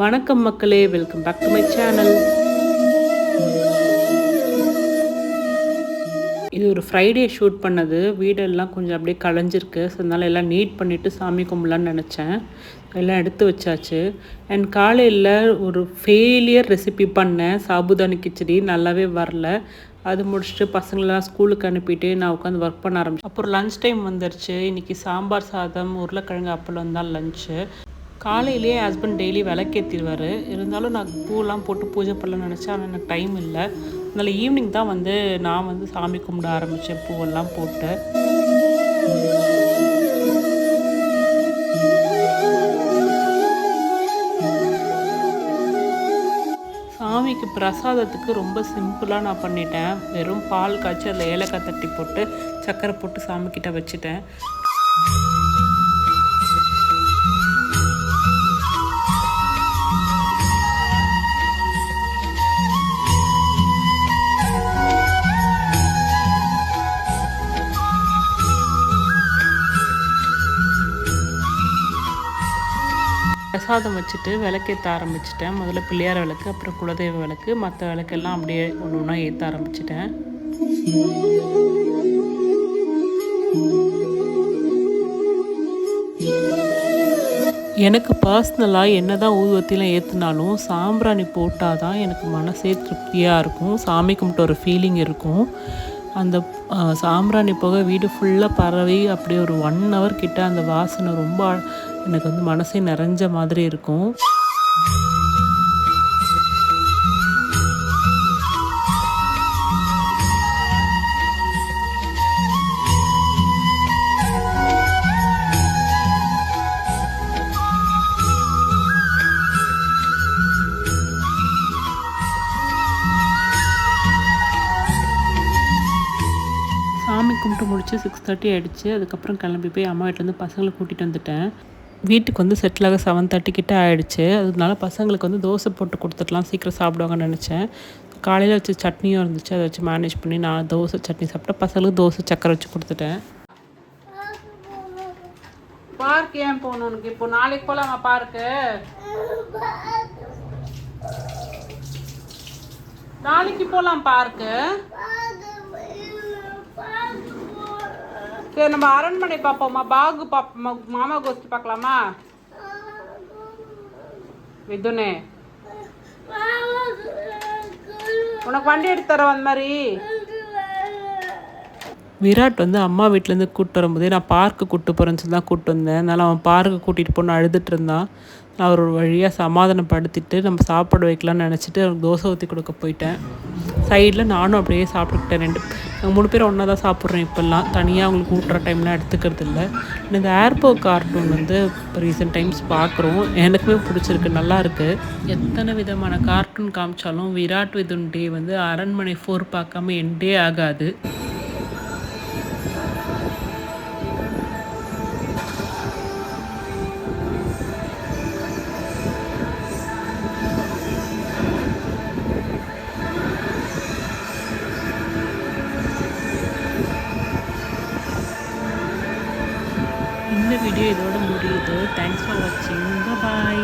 வணக்கம் மக்களே, welcome back to my channel. இது ஒரு ஃப்ரைடே ஷூட் பண்ணது. வீடெல்லாம் கொஞ்சம் அப்படியே கலைஞ்சிருக்கு. ஸோ அதனால எல்லாம் நீட் பண்ணிவிட்டு சாமி கும்பலான்னு நினச்சேன். எல்லாம் எடுத்து வச்சாச்சு. அண்ட் காலையில் ஒரு ஃபெயிலியர் ரெசிபி பண்ணேன், சாபுதானி கிச்சடி. நல்லாவே வரல. அது முடிச்சுட்டு பசங்களெலாம் ஸ்கூலுக்கு அனுப்பிட்டு நான் உட்காந்து ஒர்க் பண்ண ஆரம்பிச்சேன். அப்புறம் லன்ச் டைம் வந்துருச்சு. இன்றைக்கி சாம்பார் சாதம், உருளைக்கிழங்கு அப்பளம் தான் லஞ்சு. காலையிலேயே ஹஸ்பண்ட் டெய்லி விளக்கேற்றிடுவார். இருந்தாலும் நான் பூலாம் போட்டு பூஜை பண்ணலான்னு நினச்சேன். ஆனால் எனக்கு டைம் இல்லை. அதனால் ஈவினிங் தான் நான் சாமி கும்பிட ஆரம்பித்தேன் பூவெல்லாம் போட்டு. சாமிக்கு பிரசாதத்துக்கு ரொம்ப சிம்பிளாக நான் பண்ணிட்டேன். வெறும் பால் காய்ச்சி அதில் ஏலக்காய் தட்டி போட்டு சர்க்கரை போட்டு சாமிக்கிட்ட வச்சுட்டேன். பிரசாதம் வச்சுட்டு விளக்கேற்ற ஆரம்பிச்சிட்டேன். முதல்ல பிள்ளையார் விளக்கு, அப்புறம் குலதெய்வ விளக்கு, மற்ற விளக்கெல்லாம் அப்படியே ஒன்று ஒன்றா ஏற்ற ஆரம்பிச்சிட்டேன். எனக்கு பர்சனலாக என்ன தான் ஊதுவத்திலாம் ஏற்றினாலும் சாம்பிராணி போட்டால் தான் எனக்கு மனசே திருப்தியாக இருக்கும். சாமி கும்பிட்டு ஒரு ஃபீலிங் இருக்கும். அந்த சாம்பிராணி போக வீடு ஃபுல்லாக பரவி அப்படியே ஒரு 1 hour கிட்ட அந்த வாசனை ரொம்ப எனக்கு மனசே நிறைஞ்ச மாதிரி இருக்கும். சாமி கும்பிட்டு முடிச்சு 6:30 ஆகிடுச்சு. அதுக்கப்புறம் கிளம்பி போய் அம்மா வீட்டிலேருந்து பசங்களை கூட்டிகிட்டு வந்துட்டேன். வீட்டுக்கு செட்டிலாக 7:30 கிட்ட ஆகிடுச்சு. அதனால பசங்களுக்கு தோசை போட்டு கொடுத்துக்கலாம், சீக்கிரம் சாப்பிடுவாங்கன்னு நினச்சேன். காலையில் வச்சு சட்னியும் இருந்துச்சு, அதை வச்சு மேனேஜ் பண்ணி நான் தோசை சட்னி சாப்பிட்டேன். பசங்களுக்கு தோசை சக்கரை வச்சு கொடுத்துட்டேன். பார்க் ஏன் போகணும் உனக்கு? இப்போ நாளைக்கு போகலாமா பார்க்கு? நாளைக்கு போகலாம் பார்க்கு. சரி, நம்ம அரண்மனை பார்ப்போமா, பாகு பார்ப்போமா, மாமா கோஸ்ட் பார்க்கலாமா? விதுனே, உனக்கு வண்டி எடுத்து தரோம் அந்த மாதிரி. விராட் அம்மா வீட்டிலேருந்து கூப்பிட்டு வரும்போதே நான் பார்க்கு கூப்பிட்டு போகிறேன்னு சொல்லி தான் கூப்பிட்டு வந்தேன். அதனால் அவன் பார்க்கு கூட்டிகிட்டு போன்னு அழுதுட்டு இருந்தான். நான் ஒரு வழியாக சமாதானப்படுத்திட்டு நம்ம சாப்பாடு வைக்கலான்னு நினச்சிட்டு அவனுக்கு தோசை ஊற்றி கொடுக்க போயிட்டேன். சைடில் நானும் அப்படியே சாப்பிட்டுக்கிட்டேன். நாங்கள் 3 பேரும் ஒன்றா தான் சாப்பிட்றோம். இப்போல்லாம் தனியாக அவங்களுக்கு ஊட்டுற டைம்லாம் எடுத்துக்கிறது இல்லை. இந்த ஏர்போ கார்ட்டூன் இப்போ ரீசெண்ட் டைம்ஸ் பார்க்குறோம். எனக்குமே பிடிச்சிருக்கு, நல்லாயிருக்கு. எத்தனை விதமான கார்ட்டூன் காமிச்சாலும் விராட் விதுன் டே அரண்மனை 4 பார்க்காம எண்டே ஆகாது. இந்த வீடியோ இதோட முடியுது. தேங்க்ஸ் ஃபார் வாட்சிங். பாய்.